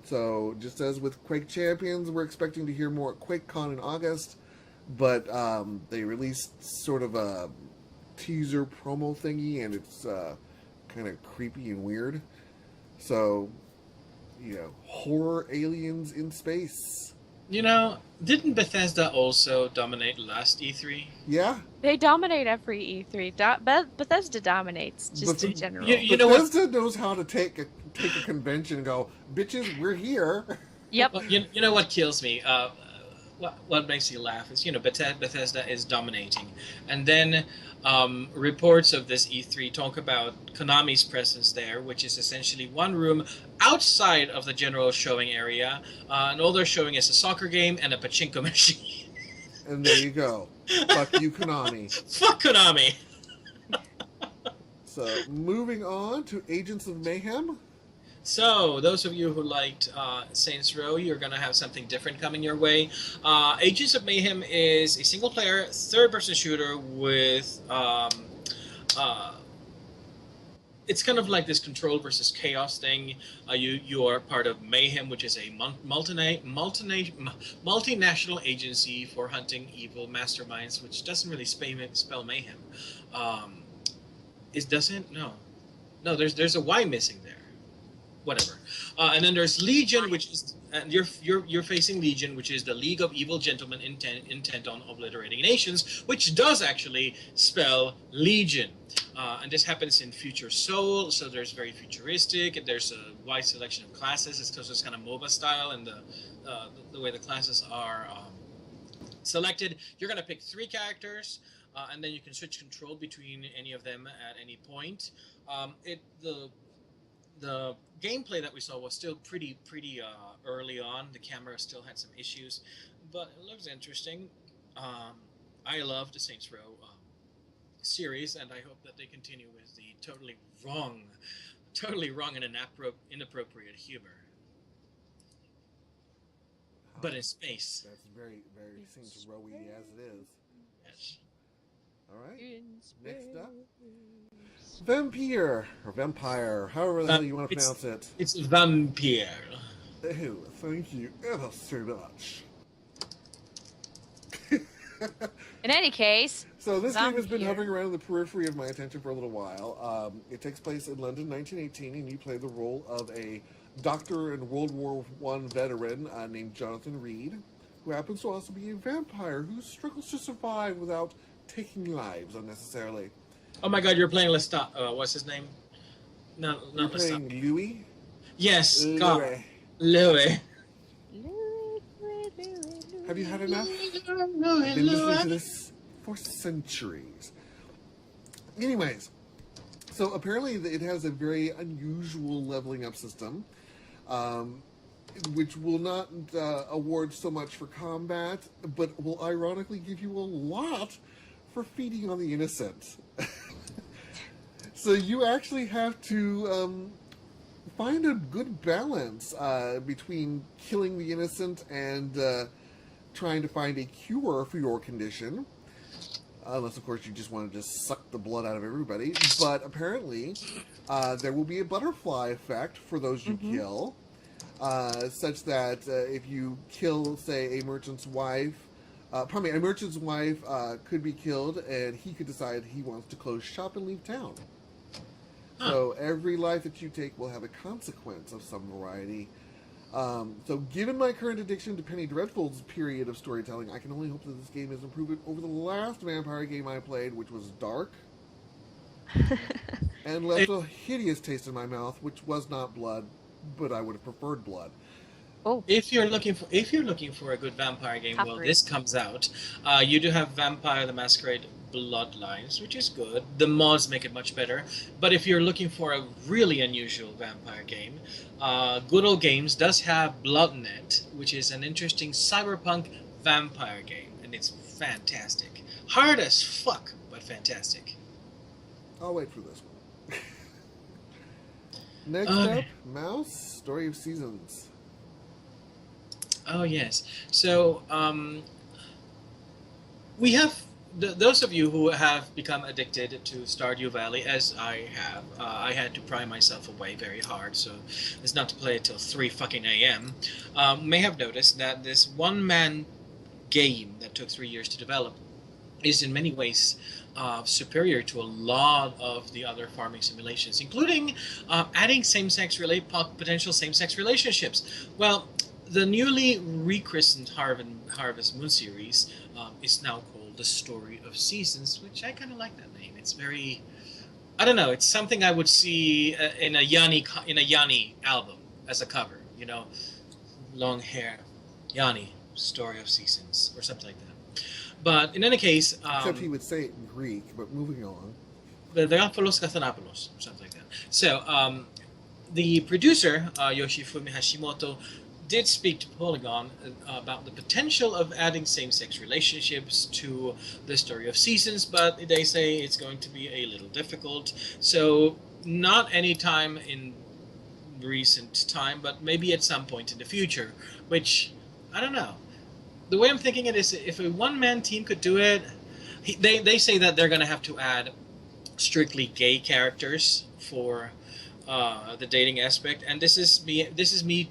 So, just as with Quake Champions, we're expecting to hear more at QuakeCon in August, but they released sort of a teaser promo thingy, and it's kind of creepy and weird. So, you know, horror aliens in space. You know, didn't Bethesda also dominate last E3? Yeah? they dominate every E3. Bethesda dominates just in general. You know what? Bethesda knows how to take a convention and go, bitches, we're here. Yep. Well, you know what kills me? What makes you laugh is, you know, Bethesda is dominating. And then reports of this E3 talk about Konami's presence there, which is essentially one room outside of the general showing area. And all they're showing is a soccer game and a pachinko machine. And there you go. Fuck you, Konami. Fuck Konami! So, moving on to Agents of Mayhem. So, those of you who liked Saints Row, you're going to have something different coming your way. Agents of Mayhem is a single-player, third-person shooter with... it's kind of like this control versus chaos thing. You are part of Mayhem, which is a multinational agency for hunting evil masterminds, which doesn't really spell mayhem. It doesn't? No. No, there's a Y missing there. Whatever. And then there's Legion, which is and you're facing Legion, which is the League of Evil Gentlemen intent on obliterating nations, which does actually spell Legion. And this happens in Future Soul, so there's very futuristic, and there's a wide selection of classes. It's because it's kind of MOBA style, and the way the classes are selected. You're going to pick 3 characters, and then you can switch control between any of them at any point. The gameplay that we saw was still pretty early on. The camera still had some issues, but it looks interesting. I love the Saints Row series, and I hope that they continue with the totally wrong and inappropriate humor. But in space. That's very, very Saints Row-y as it is. Yes. All right. Next up, Vampire, or Vampire, however the hell you want to pronounce it. It's Vampire. Oh, thank you ever so much. In any case, So this game has been Vampire. hovering around the periphery of my attention for a little while. It takes place in London, 1918, and you play the role of a doctor and World War I veteran named Jonathan Reed, who happens to also be a vampire who struggles to survive without taking lives unnecessarily. Oh my God, you're playing Lestat. What's his name? No, You're not Lestat. playing Louis? Yes, God. Louis. Louis. Have you had enough? I've been listening to this for centuries. Anyways, so apparently it has a very unusual leveling up system, which will not award so much for combat, but will ironically give you a lot for feeding on the innocent. So you actually have to find a good balance between killing the innocent and trying to find a cure for your condition. Unless, of course, you just want to just suck the blood out of everybody. But apparently, there will be a butterfly effect for those you kill, such that if you kill, say, a merchant's wife, a merchant's wife could be killed, and he could decide he wants to close shop and leave town. So every life that you take will have a consequence of some variety. So given my current addiction to Penny Dreadful's period of storytelling, I can only hope that this game is improved over the last vampire game I played, which was dark, and left a hideous taste in my mouth, which was not blood, but I would have preferred blood. Oh, If you're looking for a good vampire game, Top well, three. this comes out. You do have Vampire the Masquerade Bloodlines, which is good. The mods make it much better. But if you're looking for a really unusual vampire game, Good Old Games does have Bloodnet, which is an interesting cyberpunk vampire game, and it's fantastic. Hard as fuck, but fantastic. I'll wait for this one. Next up, Mouse, Story of Seasons. Oh yes. So we have those of you who have become addicted to Stardew Valley, as I have. I had to pry myself away very hard, so as not to play it till 3 fucking a.m. May have noticed that this one-man game that took 3 years to develop is in many ways superior to a lot of the other farming simulations, including adding potential same-sex relationships. Well, the newly rechristened Harvest Moon series is now called The Story of Seasons, which I kind of like that name. It's very, I don't know, it's something I would see in a Yanni album as a cover, you know, long hair, Yanni, Story of Seasons, or something like that. But in any case, Except he would say it in Greek, but moving on. the Diapholos Kathanopoulos, or something like that. So, the producer, Yoshifumi Hashimoto, did speak to Polygon about the potential of adding same-sex relationships to the Story of Seasons, but they say it's going to be a little difficult. So, not any time in recent time, but maybe at some point in the future, which, I don't know. The way I'm thinking it is, if a one-man team could do it, they say that they're going to have to add strictly gay characters for the dating aspect, and this is me.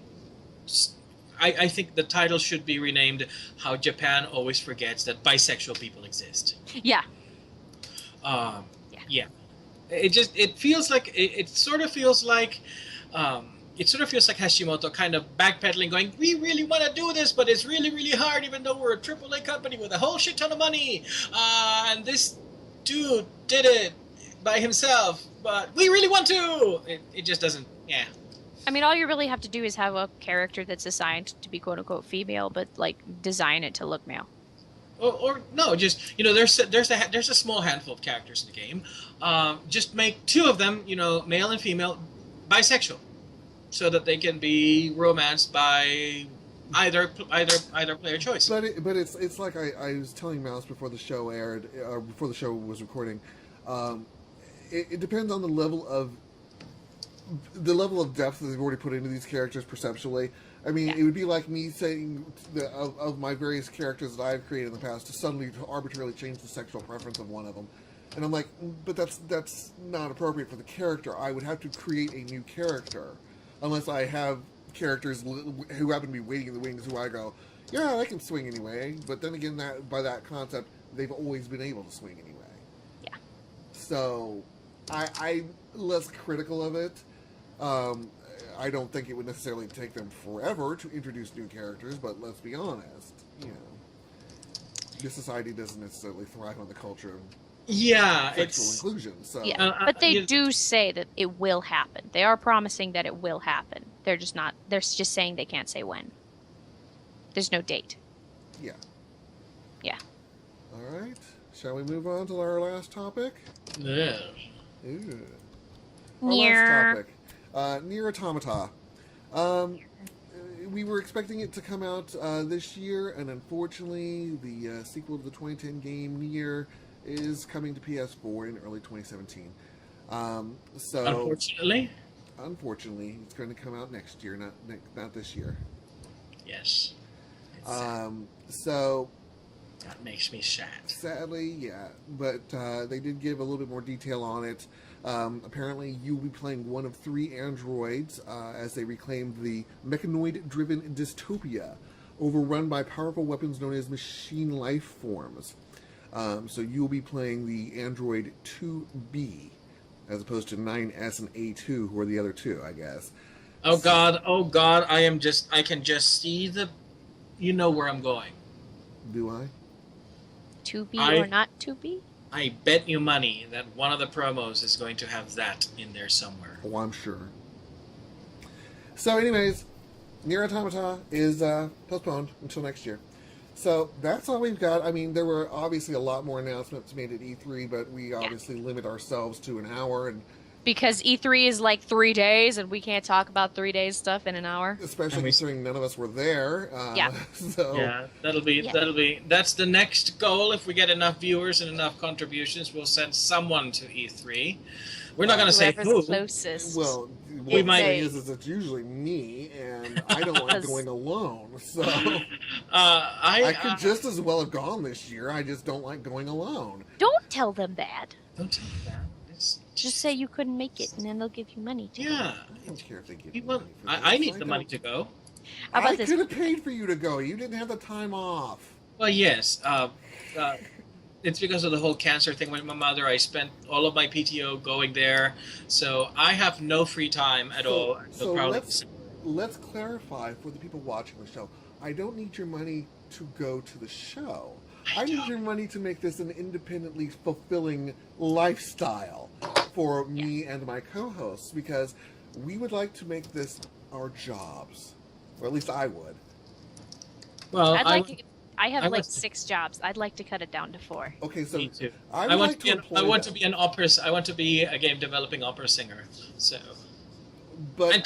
I think the title should be renamed "How Japan Always Forgets That Bisexual People Exist." yeah. Yeah. It feels like it sort of feels like Hashimoto kind of backpedaling, going, "We really want to do this, but it's really, really hard, even though we're a AAA company with a whole shit ton of money. And this dude did it by himself, but we really want to." It just doesn't. Yeah. I mean, all you really have to do is have a character that's assigned to be "quote unquote" female, but like design it to look male. Or no, just there's a small handful of characters in the game. Just make 2 of them, male and female, bisexual, so that they can be romanced by either player choice. But it's like I was telling Mouse before the show aired, before the show was recording. It depends on the level of depth that they've already put into these characters perceptually. I mean, It would be like me saying of my various characters that I've created in the past to arbitrarily change the sexual preference of one of them. And I'm like, but that's not appropriate for the character. I would have to create a new character. Unless I have characters who happen to be waiting in the wings who I go, yeah, I can swing anyway. But then again, by that concept, they've always been able to swing anyway. Yeah. So, I'm less critical of it. I don't think it would necessarily take them forever to introduce new characters, but let's be honest, this society doesn't necessarily thrive on the culture of sexual inclusion. So but they do say that it will happen. They are promising that it will happen. They're just not. They're just saying they can't say when. There's no date. Yeah. Yeah. All right. Shall we move on to our last topic? Yeah. Ooh. NieR. Last topic. NieR Automata. We were expecting it to come out this year, and unfortunately, the sequel to the 2010 game NieR is coming to PS4 in early 2017. Unfortunately? unfortunately, it's going to come out next year, not this year. Yes. It's sad. So That makes me sad. sadly, yeah, but they did give a little bit more detail on it. Apparently, you'll be playing one of 3 androids as they reclaim the mechanoid-driven dystopia, overrun by powerful weapons known as machine life forms. So you'll be playing the android 2B, as opposed to 9S and A2, who are the other 2, I guess. Oh God! I can just see the. You know where I'm going. Do I? To be I- or not to be? I bet you money that one of the promos is going to have that in there somewhere. Oh, I'm sure. So, anyways, NieR Automata is postponed until next year. So that's all we've got. I mean, there were obviously a lot more announcements made at E3, but we obviously limit ourselves to an hour, and Because E3 is like 3 days, and we can't talk about 3 days stuff in an hour. especially considering none of us were there. Yeah. So Yeah, that's the next goal. If we get enough viewers and enough contributions, we'll send someone to E3. We're not going to say Whoever's who. closest. well, We the might- thing is it's usually me, and I don't like going alone. So I could just as well have gone this year. I just don't like going alone. Don't tell them that. Don't tell me that. It's Just say you couldn't make it, and then they'll give you money. To yeah. I don't care if they give You me want, money for I this. need the money don't- to go. How about I this? could have paid for you to go. You didn't have the time off. Well, yes. It's because of the whole cancer thing with my mother. I spent all of my PTO going there, so I have no free time at all. So Probably- let's clarify for the people watching the show. I don't need your money to go to the show. I need your money to make this an independently fulfilling lifestyle for me and my co-hosts, because we would like to make this our jobs, or at least I would. well, I have I like was- 6 jobs. I'd like to cut it down to 4. Okay, so me too. I I would want like to be. employ I want them, to be an opera. I want to be a game developing opera singer. So but and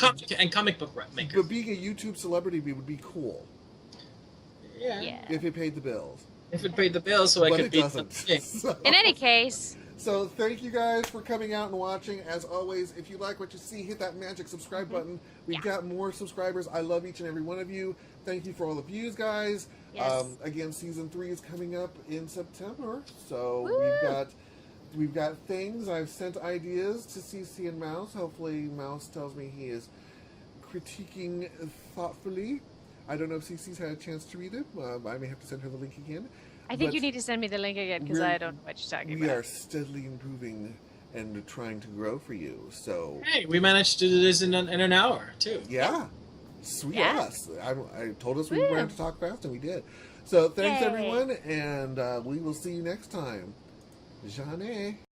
comic book maker. but being a YouTube celebrity would be cool Yeah. if it paid the bills. If it paid the bills, so I But could it be doesn't. something. So- In any case, So thank you guys for coming out and watching. As always, if you like what you see, hit that magic subscribe button. We've got more subscribers. I love each and every one of you. Thank you for all the views, guys. Yes. Again, season 3 is coming up in September, so Woo! we've got things. I've sent ideas to CC and Mouse. Hopefully, Mouse tells me he is critiquing thoughtfully. I don't know if CC's had a chance to read it. I may have to send her the link again. I think But you need to send me the link again because we're- I don't know what you're talking We about. are steadily improving and trying to grow for you. So Hey, we managed to do this in an hour too. yeah, sweet Yeah. us. I told us we Woo. were going to talk fast, and we did. So thanks Yay. everyone, and we will see you next time. Jeanne.